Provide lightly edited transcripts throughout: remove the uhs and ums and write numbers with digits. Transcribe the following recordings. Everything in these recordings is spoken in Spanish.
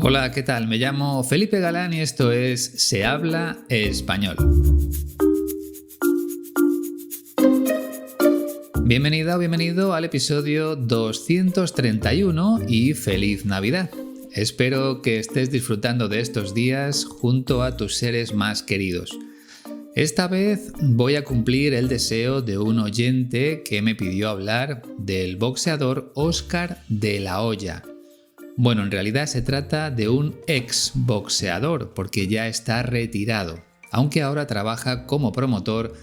Hola, ¿qué tal? Me llamo Felipe Galán y esto es Se habla español. Bienvenida o bienvenido al episodio 231 y feliz Navidad. Espero que estés disfrutando de estos días junto a tus seres más queridos. Esta vez voy a cumplir el deseo de un oyente que me pidió hablar del boxeador Óscar de la Hoya. Bueno, en realidad se trata de un ex boxeador porque ya está retirado, aunque ahora trabaja como promotor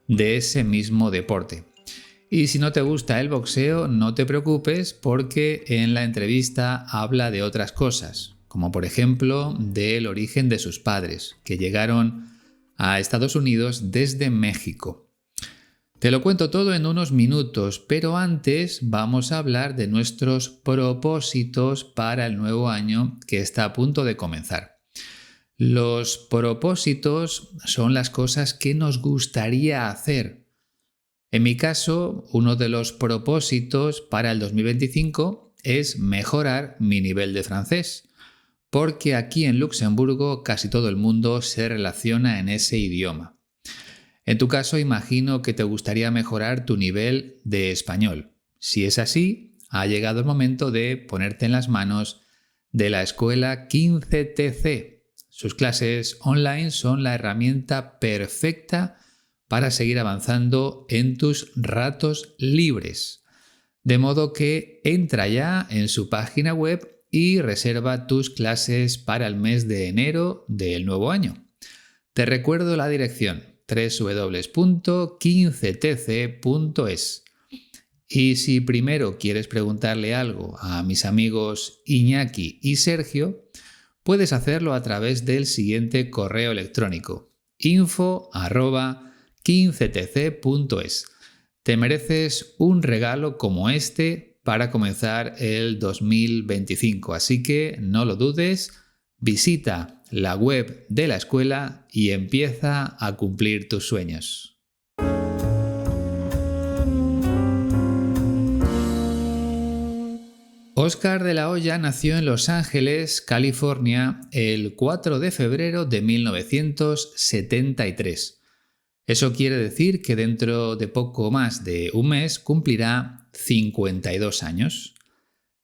de ese mismo deporte. Y si no te gusta el boxeo, no te preocupes porque en la entrevista habla de otras cosas, como por ejemplo del origen de sus padres, que llegaron a Estados Unidos desde México. Te lo cuento todo en unos minutos, pero antes vamos a hablar de nuestros propósitos para el nuevo año que está a punto de comenzar. Los propósitos son las cosas que nos gustaría hacer. En mi caso, uno de los propósitos para el 2025 es mejorar mi nivel de francés, porque aquí en Luxemburgo casi todo el mundo se relaciona en ese idioma. En tu caso, imagino que te gustaría mejorar tu nivel de español. Si es así, ha llegado el momento de ponerte en las manos de la escuela 15TC. Sus clases online son la herramienta perfecta para seguir avanzando en tus ratos libres. De modo que entra ya en su página web y reserva tus clases para el mes de enero del nuevo año. Te recuerdo la dirección: www.15tc.es. Y si primero quieres preguntarle algo a mis amigos Iñaki y Sergio, puedes hacerlo a través del siguiente correo electrónico: info@15tc.es. Te mereces un regalo como este para comenzar el 2025, así que no lo dudes, visita la web de la escuela y empieza a cumplir tus sueños. Óscar de la Hoya nació en Los Ángeles, California, el 4 de febrero de 1973. Eso quiere decir que dentro de poco más de un mes cumplirá 52 años.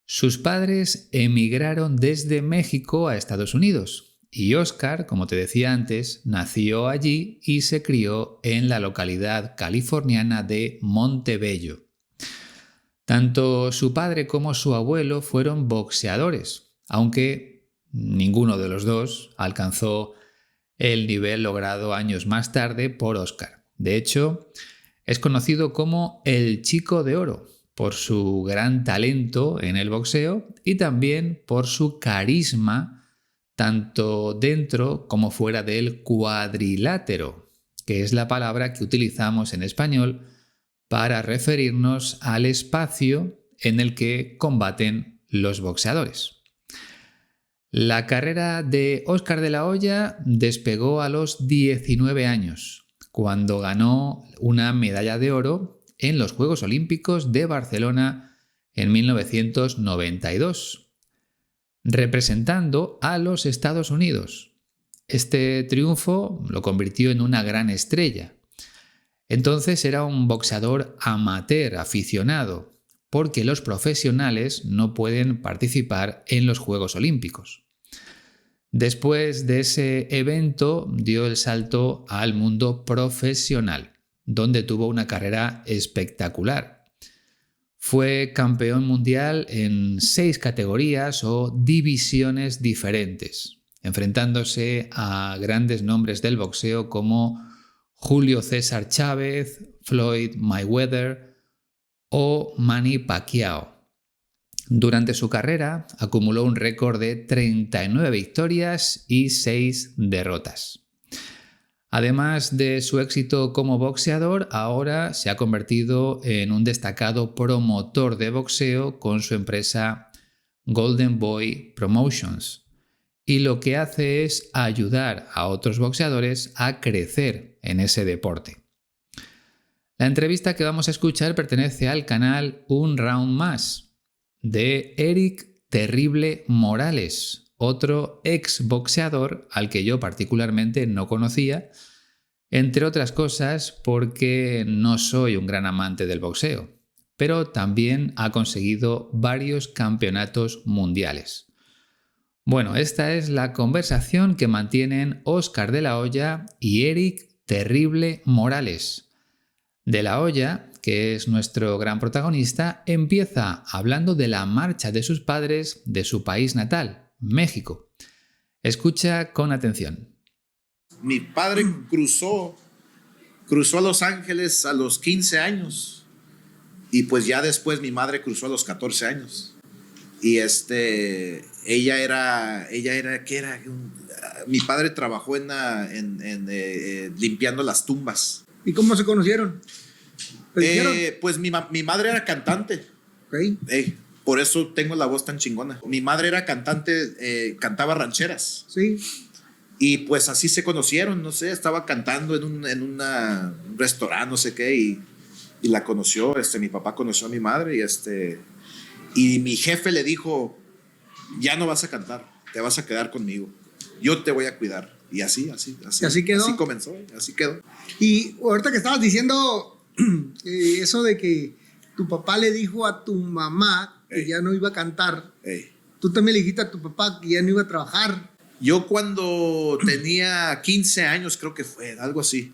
Sus padres emigraron desde México a Estados Unidos y Óscar, como te decía antes, nació allí y se crió en la localidad californiana de Montebello. Tanto su padre como su abuelo fueron boxeadores, aunque ninguno de los dos alcanzó el nivel logrado años más tarde por Óscar. De hecho, es conocido como el Chico de Oro por su gran talento en el boxeo y también por su carisma tanto dentro como fuera del cuadrilátero, que es la palabra que utilizamos en español para referirnos al espacio en el que combaten los boxeadores. La carrera de Óscar de la Hoya despegó a los 19 años, cuando ganó una medalla de oro en los Juegos Olímpicos de Barcelona en 1992, representando a los Estados Unidos. Este triunfo lo convirtió en una gran estrella. Entonces era un boxeador amateur, aficionado, porque los profesionales no pueden participar en los Juegos Olímpicos. Después de ese evento dio el salto al mundo profesional, donde tuvo una carrera espectacular. Fue campeón mundial en 6 categorías o divisiones diferentes, enfrentándose a grandes nombres del boxeo como Julio César Chávez, Floyd Mayweather o Manny Pacquiao. Durante su carrera acumuló un récord de 39 victorias y 6 derrotas. Además de su éxito como boxeador, ahora se ha convertido en un destacado promotor de boxeo con su empresa Golden Boy Promotions. Y lo que hace es ayudar a otros boxeadores a crecer en ese deporte. La entrevista que vamos a escuchar pertenece al canal Un Round Más, de Eric Terrible Morales, otro exboxeador al que yo particularmente no conocía, entre otras cosas porque no soy un gran amante del boxeo, pero también ha conseguido varios campeonatos mundiales. Bueno, esta es la conversación que mantienen Óscar de la Hoya y Eric Terrible Morales. De la Hoya, que es nuestro gran protagonista, empieza hablando de la marcha de sus padres de su país natal, México. Escucha con atención. Mi padre cruzó a Los Ángeles a los 15 años y pues ya después mi madre cruzó a los 14 años. Y ella era, ¿qué era? Mi padre trabajó limpiando las tumbas. ¿Y cómo se conocieron? Pues mi madre era cantante. Okay. Por eso tengo la voz tan chingona. Mi madre era cantante, cantaba rancheras. Sí. Y pues así se conocieron, no sé, estaba cantando en un restaurante, no sé qué, y la conoció, mi papá conoció a mi madre y mi jefe le dijo, ya no vas a cantar, te vas a quedar conmigo, yo te voy a cuidar. Y así quedó. Así comenzó, así quedó. Y ahorita que estabas diciendo eso de que tu papá le dijo a tu mamá que ya no iba a cantar, tú también le dijiste a tu papá que ya no iba a trabajar. Yo cuando tenía 15 años, creo que fue, algo así,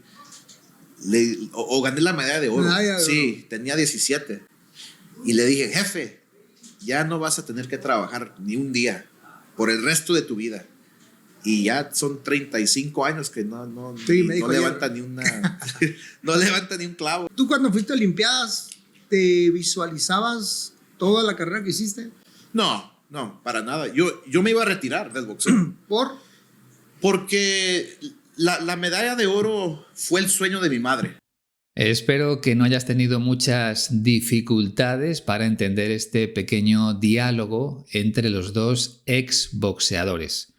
o gané la medalla de oro. Sí, tenía 17. Y le dije, jefe, ya no vas a tener que trabajar ni un día por el resto de tu vida. Y ya son 35 años que no levanta ni una no levanta ni un clavo. ¿Tú cuando fuiste a Olimpiadas te visualizabas toda la carrera que hiciste? No, para nada. Yo me iba a retirar del boxeo. ¿Por? Porque la medalla de oro fue el sueño de mi madre. Espero que no hayas tenido muchas dificultades para entender este pequeño diálogo entre los dos exboxeadores.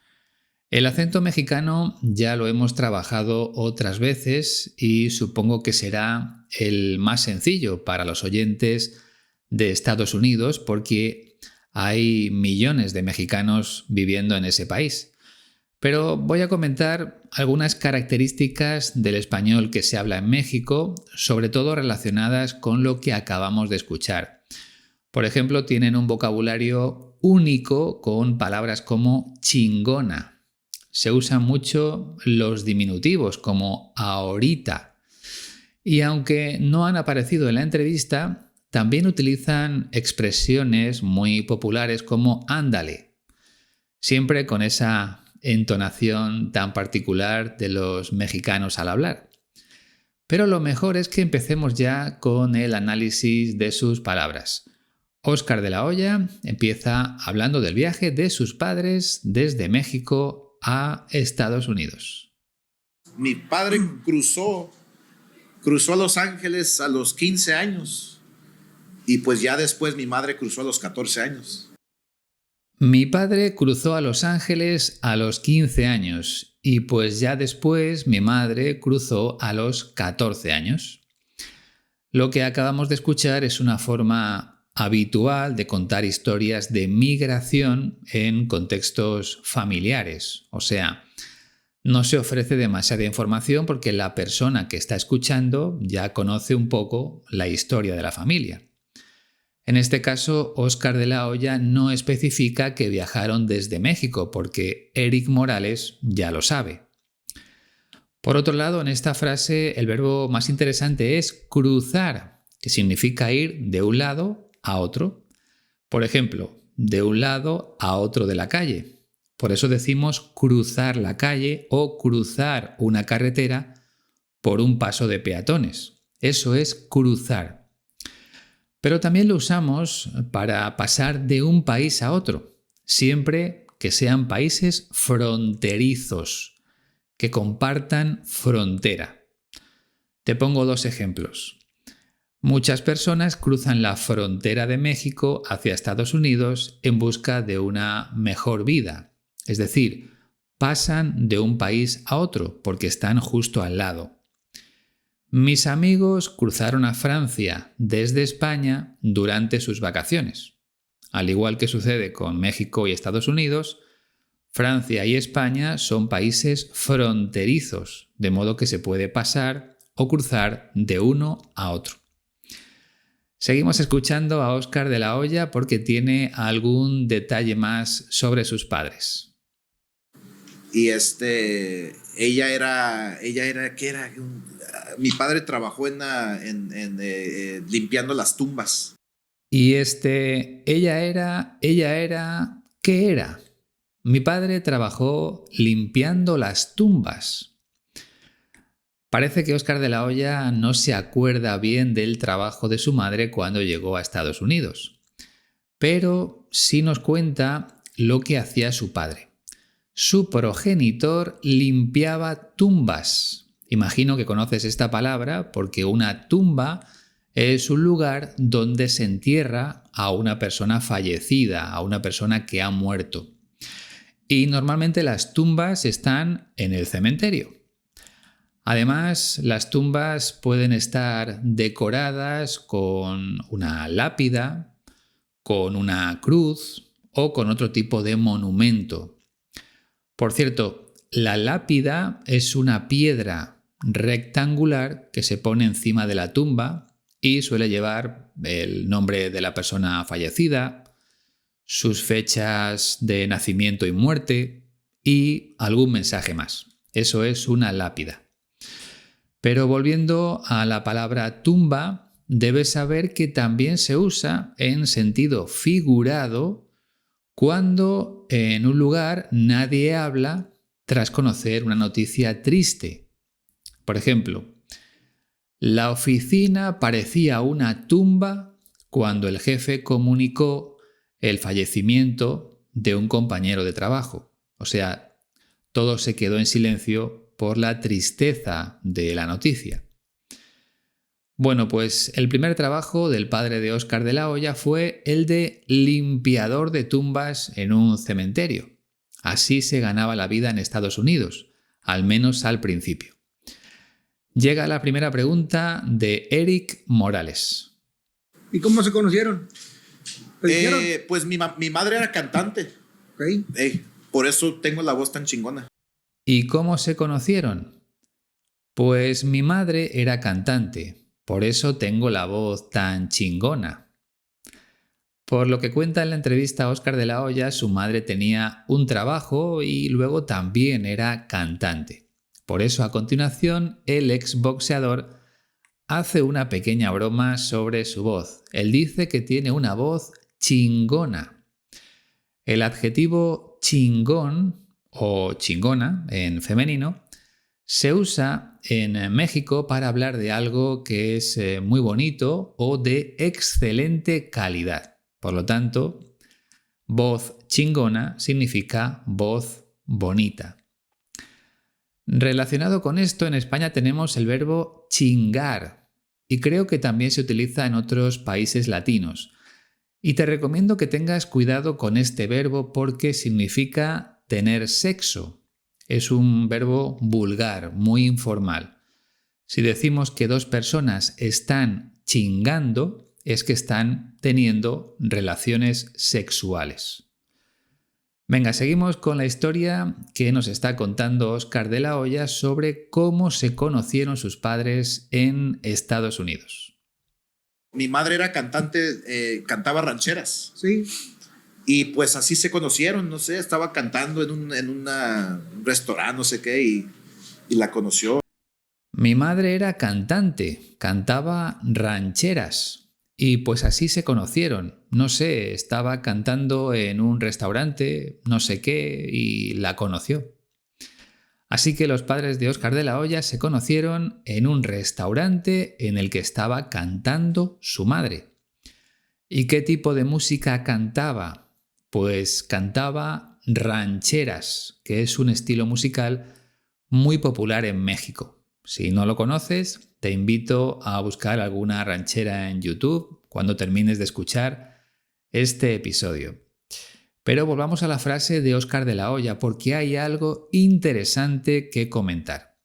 El acento mexicano ya lo hemos trabajado otras veces y supongo que será el más sencillo para los oyentes de Estados Unidos porque hay millones de mexicanos viviendo en ese país. Pero voy a comentar algunas características del español que se habla en México, sobre todo relacionadas con lo que acabamos de escuchar. Por ejemplo, tienen un vocabulario único con palabras como chingona. Se usan mucho los diminutivos como ahorita. Y aunque no han aparecido en la entrevista, también utilizan expresiones muy populares como ándale, siempre con esa entonación tan particular de los mexicanos al hablar. Pero lo mejor es que empecemos ya con el análisis de sus palabras. Óscar de la Hoya empieza hablando del viaje de sus padres desde México a Estados Unidos. Mi padre cruzó a Los Ángeles a los 15 años. Y pues ya después mi madre cruzó a los 14 años. Mi padre cruzó a Los Ángeles a los 15 años y pues ya después mi madre cruzó a los 14 años. Lo que acabamos de escuchar es una forma habitual de contar historias de migración en contextos familiares. O sea, no se ofrece demasiada información porque la persona que está escuchando ya conoce un poco la historia de la familia. En este caso, Óscar de la Hoya no especifica que viajaron desde México, porque Eric Morales ya lo sabe. Por otro lado, en esta frase el verbo más interesante es cruzar, que significa ir de un lado a otro. Por ejemplo, de un lado a otro de la calle. Por eso decimos cruzar la calle o cruzar una carretera por un paso de peatones. Eso es cruzar. Pero también lo usamos para pasar de un país a otro, siempre que sean países fronterizos, que compartan frontera. Te pongo dos ejemplos. Muchas personas cruzan la frontera de México hacia Estados Unidos en busca de una mejor vida, es decir, pasan de un país a otro porque están justo al lado. Mis amigos cruzaron a Francia desde España durante sus vacaciones. Al igual que sucede con México y Estados Unidos, Francia y España son países fronterizos, de modo que se puede pasar o cruzar de uno a otro. Seguimos escuchando a Óscar de la Hoya porque tiene algún detalle más sobre sus padres. Y ella era, ¿qué era? Mi padre trabajó limpiando las tumbas. Y ella era, ¿qué era? Mi padre trabajó limpiando las tumbas. Parece que Óscar de la Hoya no se acuerda bien del trabajo de su madre cuando llegó a Estados Unidos, pero sí nos cuenta lo que hacía su padre. Su progenitor limpiaba tumbas. Imagino que conoces esta palabra porque una tumba es un lugar donde se entierra a una persona fallecida, a una persona que ha muerto. Y normalmente las tumbas están en el cementerio. Además, las tumbas pueden estar decoradas con una lápida, con una cruz o con otro tipo de monumento. Por cierto, la lápida es una piedra rectangular que se pone encima de la tumba y suele llevar el nombre de la persona fallecida, sus fechas de nacimiento y muerte y algún mensaje más. Eso es una lápida. Pero volviendo a la palabra tumba, debes saber que también se usa en sentido figurado cuando en un lugar nadie habla tras conocer una noticia triste. Por ejemplo, la oficina parecía una tumba cuando el jefe comunicó el fallecimiento de un compañero de trabajo. O sea, todo se quedó en silencio por la tristeza de la noticia. Bueno, pues el primer trabajo del padre de Óscar de la Hoya fue el de limpiador de tumbas en un cementerio. Así se ganaba la vida en Estados Unidos, al menos al principio. Llega la primera pregunta de Eric Morales. ¿Y cómo se conocieron? Pues mi madre era cantante. Okay. Por eso tengo la voz tan chingona. ¿Y cómo se conocieron? Pues mi madre era cantante, por eso tengo la voz tan chingona. Por lo que cuenta en la entrevista a Óscar de la Hoya, su madre tenía un trabajo y luego también era cantante. Por eso a continuación el exboxeador hace una pequeña broma sobre su voz. Él dice que tiene una voz chingona. El adjetivo chingón o chingona en femenino se usa en México para hablar de algo que es muy bonito o de excelente calidad. Por lo tanto, voz chingona significa voz bonita. Relacionado con esto, en España tenemos el verbo chingar y creo que también se utiliza en otros países latinos. Y te recomiendo que tengas cuidado con este verbo porque significa tener sexo. Es un verbo vulgar, muy informal. Si decimos que dos personas están chingando, es que están teniendo relaciones sexuales. Venga, seguimos con la historia que nos está contando Óscar de la Hoya sobre cómo se conocieron sus padres en Estados Unidos. Mi madre era cantante, cantaba rancheras. Sí. Y pues así se conocieron, no sé, estaba cantando en un restaurante, no sé qué, y la conoció. Mi madre era cantante, cantaba rancheras y pues así se conocieron. No sé, estaba cantando en un restaurante, no sé qué, y la conoció. Así que los padres de Óscar de la Hoya se conocieron en un restaurante en el que estaba cantando su madre. ¿Y qué tipo de música cantaba? Pues cantaba rancheras, que es un estilo musical muy popular en México. Si no lo conoces, te invito a buscar alguna ranchera en YouTube cuando termines de escuchar este episodio. Pero volvamos a la frase de Óscar de la Hoya porque hay algo interesante que comentar.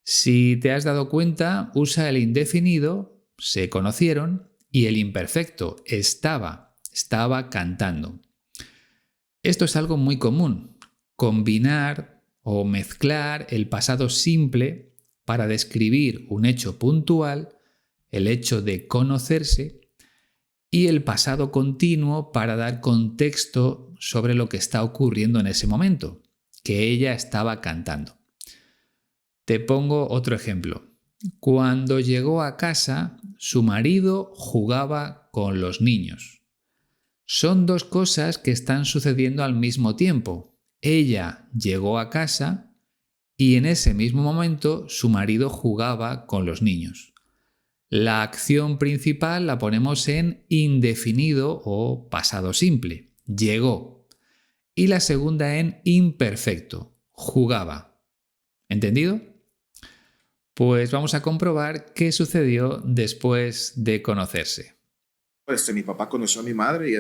Si te has dado cuenta, usa el indefinido, se conocieron, y el imperfecto, estaba cantando. Esto es algo muy común. combinar o mezclar el pasado simple para describir un hecho puntual, el hecho de conocerse, y el pasado continuo para dar contexto sobre lo que está ocurriendo en ese momento, que ella estaba cantando. Te pongo otro ejemplo. Cuando llegó a casa, su marido jugaba con los niños. Son dos cosas que están sucediendo al mismo tiempo. Ella llegó a casa y en ese mismo momento su marido jugaba con los niños. La acción principal la ponemos en indefinido o pasado simple, llegó. Y la segunda en imperfecto, jugaba. ¿Entendido? Pues vamos a comprobar qué sucedió después de conocerse. Mi papá conoció a mi madre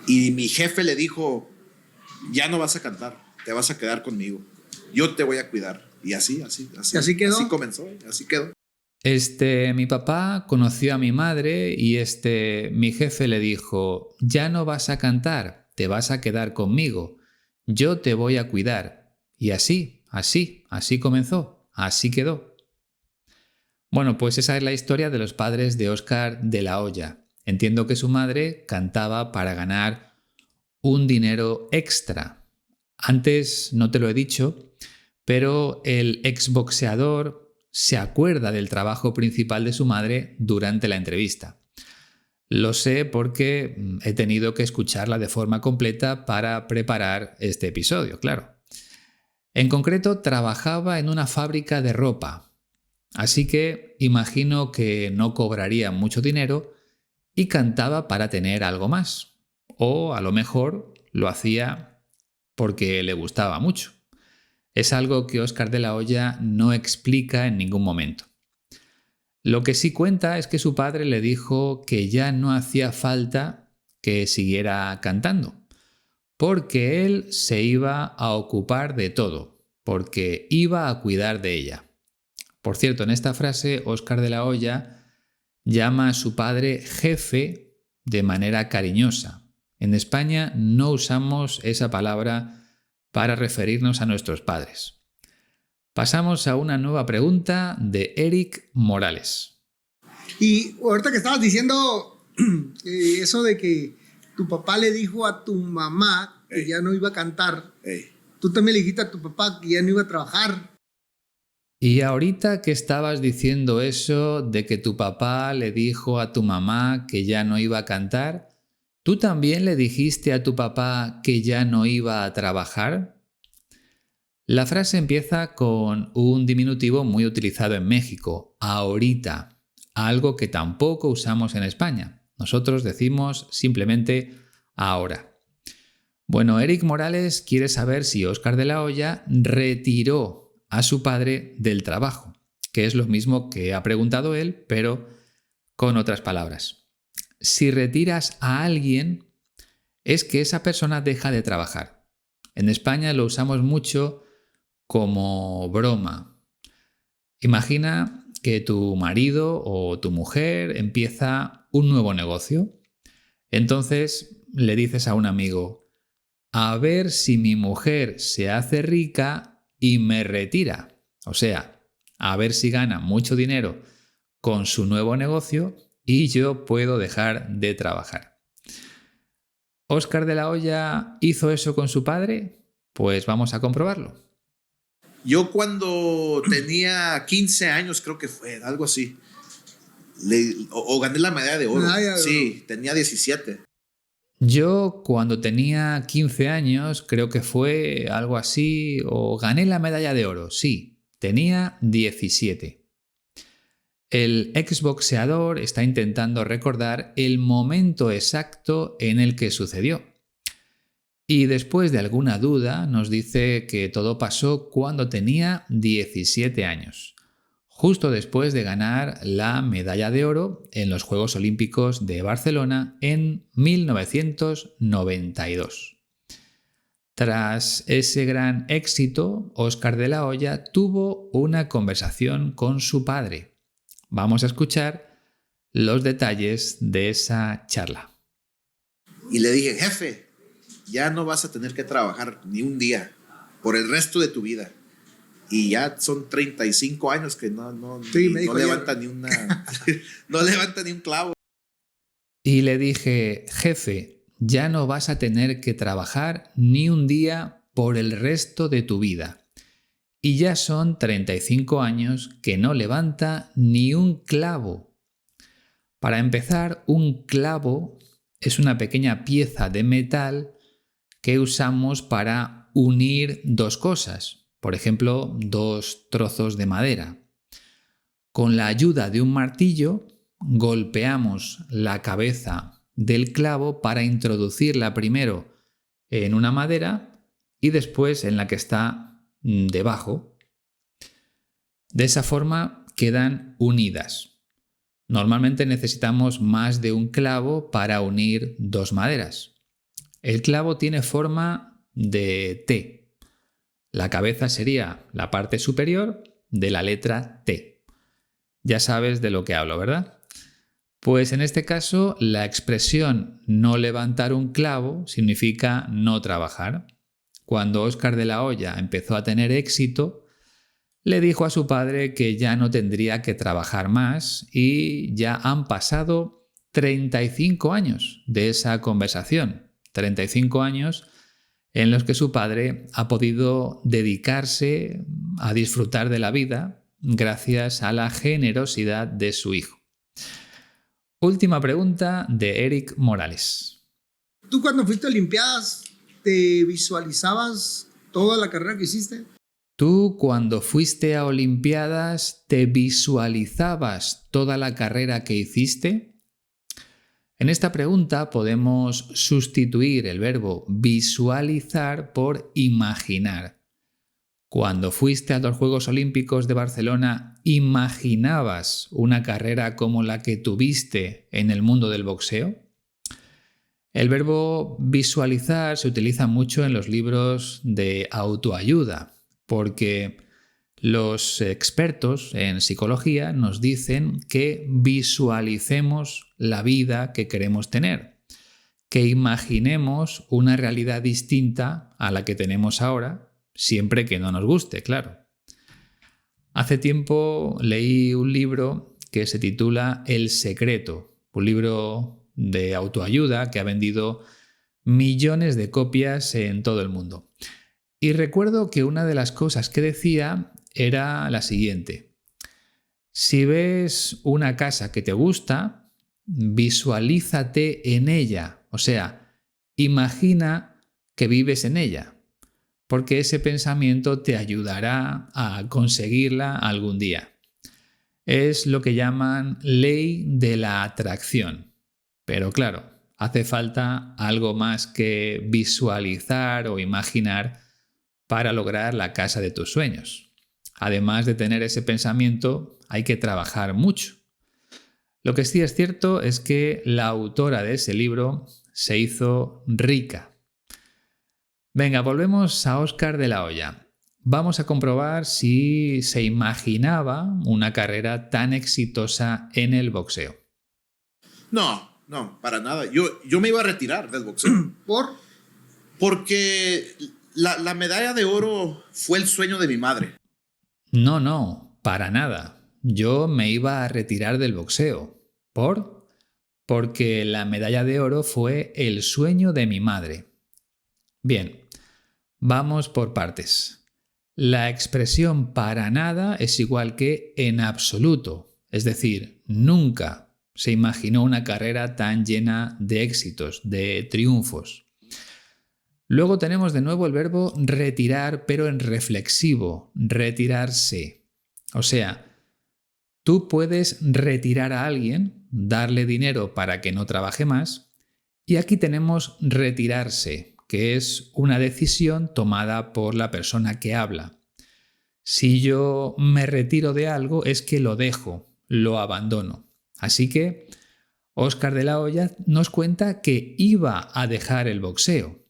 y mi jefe le dijo, ya no vas a cantar, te vas a quedar conmigo. Yo te voy a cuidar. Y así quedó. Así comenzó, así quedó. Mi papá conoció a mi madre y mi jefe le dijo, ya no vas a cantar, te vas a quedar conmigo, yo te voy a cuidar. Y así comenzó, así quedó. Bueno, pues esa es la historia de los padres de Óscar de la Hoya. Entiendo que su madre cantaba para ganar un dinero extra. Antes no te lo he dicho, pero el exboxeador se acuerda del trabajo principal de su madre durante la entrevista. Lo sé porque he tenido que escucharla de forma completa para preparar este episodio, claro. En concreto, trabajaba en una fábrica de ropa, así que imagino que no cobraría mucho dinero y cantaba para tener algo más. O a lo mejor lo hacía porque le gustaba mucho. Es algo que Óscar de la Hoya no explica en ningún momento. Lo que sí cuenta es que su padre le dijo que ya no hacía falta que siguiera cantando, porque él se iba a ocupar de todo, porque iba a cuidar de ella. Por cierto, en esta frase, Óscar de la Hoya llama a su padre jefe de manera cariñosa. En España no usamos esa palabra para referirnos a nuestros padres. Pasamos a una nueva pregunta de Eric Morales. Y ahorita que estabas diciendo eso de que tu papá le dijo a tu mamá que ya no iba a cantar, tú también le dijiste a tu papá que ya no iba a trabajar. Y ahorita que estabas diciendo eso de que tu papá le dijo a tu mamá que ya no iba a cantar, ¿tú también le dijiste a tu papá que ya no iba a trabajar? La frase empieza con un diminutivo muy utilizado en México, ahorita, algo que tampoco usamos en España. Nosotros decimos simplemente ahora. Bueno, Eric Morales quiere saber si Óscar de la Hoya retiró a su padre del trabajo, que es lo mismo que ha preguntado él, pero con otras palabras. Si retiras a alguien, es que esa persona deja de trabajar. En España lo usamos mucho como broma. Imagina que tu marido o tu mujer empieza un nuevo negocio. Entonces le dices a un amigo, a ver si mi mujer se hace rica y me retira. O sea, a ver si gana mucho dinero con su nuevo negocio y yo puedo dejar de trabajar. ¿Óscar de la Hoya hizo eso con su padre? Pues vamos a comprobarlo. Yo cuando tenía 15 años, creo que fue, algo así, gané la medalla de oro. Sí, tenía 17. Yo cuando tenía 15 años, creo que fue algo así, o gané la medalla de oro, sí, tenía 17. El exboxeador está intentando recordar el momento exacto en el que sucedió. Y después de alguna duda nos dice que todo pasó cuando tenía 17 años, justo después de ganar la medalla de oro en los Juegos Olímpicos de Barcelona en 1992. Tras ese gran éxito, Óscar de la Hoya tuvo una conversación con su padre. Vamos a escuchar los detalles de esa charla. Y le dije, jefe, ya no vas a tener que trabajar ni un día por el resto de tu vida. Y ya son 35 años que no levanta ni una, no levanta ni un clavo. Y le dije, jefe, ya no vas a tener que trabajar ni un día por el resto de tu vida. Y ya son 35 años que no levanta ni un clavo. Para empezar, un clavo es una pequeña pieza de metal que usamos para unir dos cosas. Por ejemplo, dos trozos de madera. Con la ayuda de un martillo, golpeamos la cabeza del clavo para introducirla primero en una madera y después en la que está debajo. De esa forma quedan unidas. Normalmente necesitamos más de un clavo para unir dos maderas. El clavo tiene forma de T. La cabeza sería la parte superior de la letra T. Ya sabes de lo que hablo, ¿verdad? Pues en este caso, la expresión no levantar un clavo significa no trabajar. Cuando Óscar de la Hoya empezó a tener éxito, le dijo a su padre que ya no tendría que trabajar más y ya han pasado 35 años de esa conversación. 35 años en los que su padre ha podido dedicarse a disfrutar de la vida gracias a la generosidad de su hijo. Última pregunta de Eric Morales. ¿Tú cuando fuiste a Olimpiadas te visualizabas toda la carrera que hiciste? ¿Tú cuando fuiste a Olimpiadas te visualizabas toda la carrera que hiciste? En esta pregunta podemos sustituir el verbo visualizar por imaginar. Cuando fuiste a los Juegos Olímpicos de Barcelona, ¿imaginabas una carrera como la que tuviste en el mundo del boxeo? El verbo visualizar se utiliza mucho en los libros de autoayuda, porque los expertos en psicología nos dicen que visualicemos la vida que queremos tener, que imaginemos una realidad distinta a la que tenemos ahora, siempre que no nos guste, claro. Hace tiempo leí un libro que se titula El Secreto, un libro de autoayuda que ha vendido millones de copias en todo el mundo. Y recuerdo que una de las cosas que decía era la siguiente: si ves una casa que te gusta, visualízate en ella, o sea, imagina que vives en ella, porque ese pensamiento te ayudará a conseguirla algún día. Es lo que llaman ley de la atracción. Pero claro, hace falta algo más que visualizar o imaginar para lograr la casa de tus sueños. Además de tener ese pensamiento, hay que trabajar mucho. Lo que sí es cierto es que la autora de ese libro se hizo rica. Venga, volvemos a Óscar de la Hoya. Vamos a comprobar si se imaginaba una carrera tan exitosa en el boxeo. No, para nada. Yo me iba a retirar del boxeo. Porque la medalla de oro fue el sueño de mi madre. No, para nada. Yo me iba a retirar del boxeo. ¿Por? Porque la medalla de oro fue el sueño de mi madre. Bien, vamos por partes. La expresión para nada es igual que en absoluto, es decir, nunca se imaginó una carrera tan llena de éxitos, de triunfos. Luego tenemos de nuevo el verbo retirar, pero en reflexivo, retirarse. O sea, tú puedes retirar a alguien, darle dinero para que no trabaje más, y aquí tenemos retirarse, que es una decisión tomada por la persona que habla. Si yo me retiro de algo es que lo dejo, lo abandono. Así que Óscar de la Hoya nos cuenta que iba a dejar el boxeo.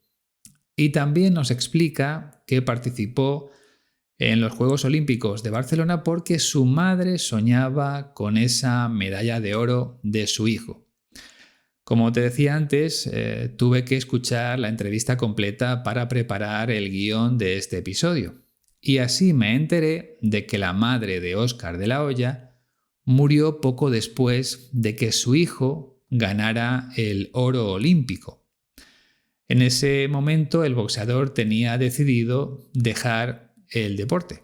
Y también nos explica que participó en los Juegos Olímpicos de Barcelona porque su madre soñaba con esa medalla de oro de su hijo. Como te decía antes, tuve que escuchar la entrevista completa para preparar el guión de este episodio. Y así me enteré de que la madre de Óscar de la Hoya murió poco después de que su hijo ganara el oro olímpico. En ese momento el boxeador tenía decidido dejar el deporte.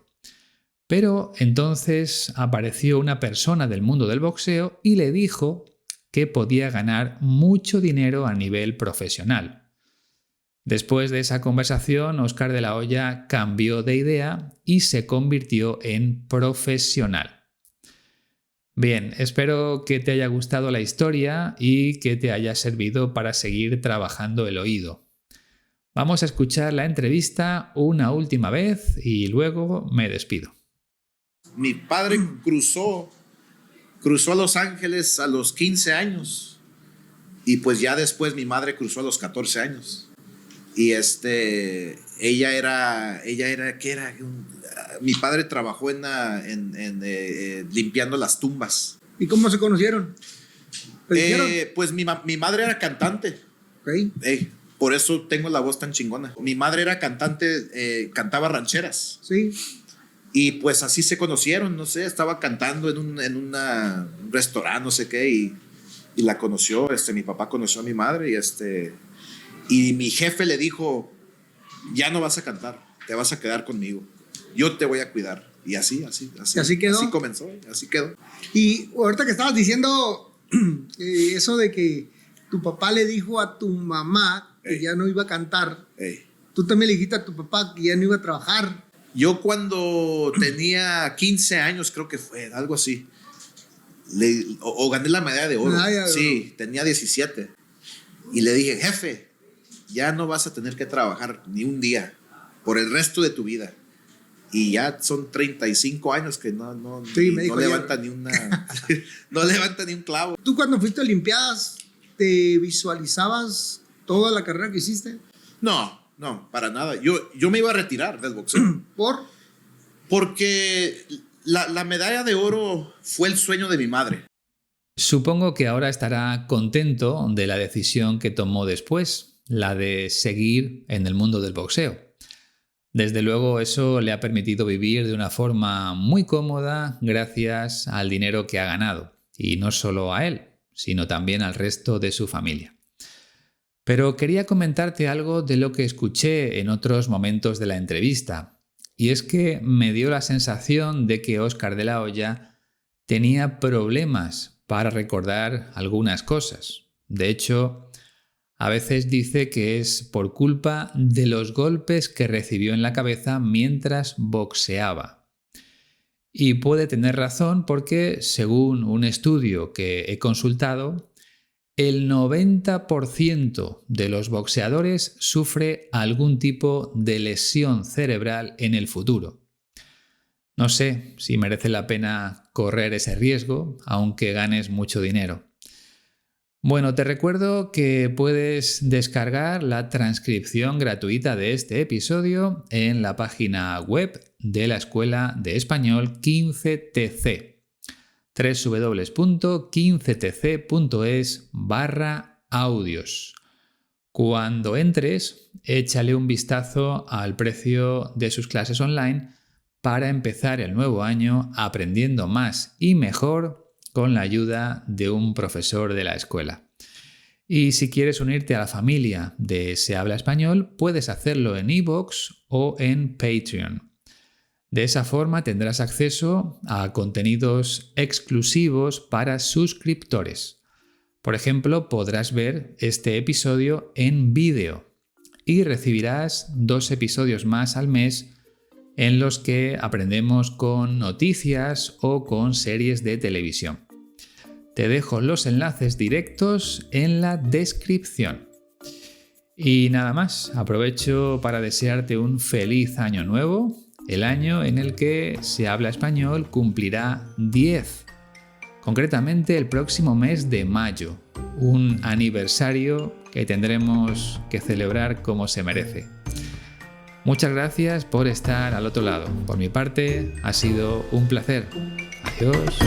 Pero entonces apareció una persona del mundo del boxeo y le dijo que podía ganar mucho dinero a nivel profesional. Después de esa conversación, Óscar de la Hoya cambió de idea y se convirtió en profesional. Bien, espero que te haya gustado la historia y que te haya servido para seguir trabajando el oído. Vamos a escuchar la entrevista una última vez y luego me despido. Mi padre cruzó a Los Ángeles a los 15 años y pues ya después mi madre cruzó a los 14 años. Y ella era ¿qué era? Mi padre trabajó limpiando las tumbas. ¿Y cómo se conocieron? Pues mi madre era cantante. Okay. Por eso tengo la voz tan chingona. Mi madre era cantante, cantaba rancheras. Sí. Y pues así se conocieron, no sé, estaba cantando en un restaurante, no sé qué, y la conoció, mi papá conoció a mi madre y mi jefe le dijo, ya no vas a cantar, te vas a quedar conmigo, yo te voy a cuidar. Y así quedó. Así comenzó, así quedó. Y ahorita que estabas diciendo eso de que tu papá le dijo a tu mamá que ya no iba a cantar, tú también le dijiste a tu papá que ya no iba a trabajar. Yo cuando tenía 15 años, creo que fue, algo así, o gané la medalla de oro. Sí, tenía 17. Y le dije, jefe, ya no vas a tener que trabajar ni un día por el resto de tu vida. Y ya son 35 años que no levanta ni una no levanta ni un clavo. ¿Tú cuando fuiste a Olimpiadas te visualizabas toda la carrera que hiciste? No, para nada. Yo me iba a retirar del boxeo. ¿Por? Porque la medalla de oro fue el sueño de mi madre. Supongo que ahora estará contento de la decisión que tomó después, la de seguir en el mundo del boxeo. Desde luego eso le ha permitido vivir de una forma muy cómoda gracias al dinero que ha ganado. Y no solo a él, sino también al resto de su familia. Pero quería comentarte algo de lo que escuché en otros momentos de la entrevista. Y es que me dio la sensación de que Óscar de la Hoya tenía problemas para recordar algunas cosas. De hecho, a veces dice que es por culpa de los golpes que recibió en la cabeza mientras boxeaba. Y puede tener razón porque, según un estudio que he consultado, el 90% de los boxeadores sufre algún tipo de lesión cerebral en el futuro. No sé si merece la pena correr ese riesgo, aunque ganes mucho dinero. Bueno, te recuerdo que puedes descargar la transcripción gratuita de este episodio en la página web de la Escuela de Español 15TC. www.15tc.es/audios. Cuando entres, échale un vistazo al precio de sus clases online para empezar el nuevo año aprendiendo más y mejor con la ayuda de un profesor de la escuela. Y si quieres unirte a la familia de Se Habla Español, puedes hacerlo en iVoox o en Patreon. De esa forma tendrás acceso a contenidos exclusivos para suscriptores. Por ejemplo, podrás ver este episodio en vídeo y recibirás 2 episodios más al mes en los que aprendemos con noticias o con series de televisión. Te dejo los enlaces directos en la descripción. Y nada más, aprovecho para desearte un feliz año nuevo, el año en el que Se Habla Español cumplirá 10, concretamente el próximo mes de mayo, un aniversario que tendremos que celebrar como se merece. Muchas gracias por estar al otro lado. Por mi parte, ha sido un placer. Adiós.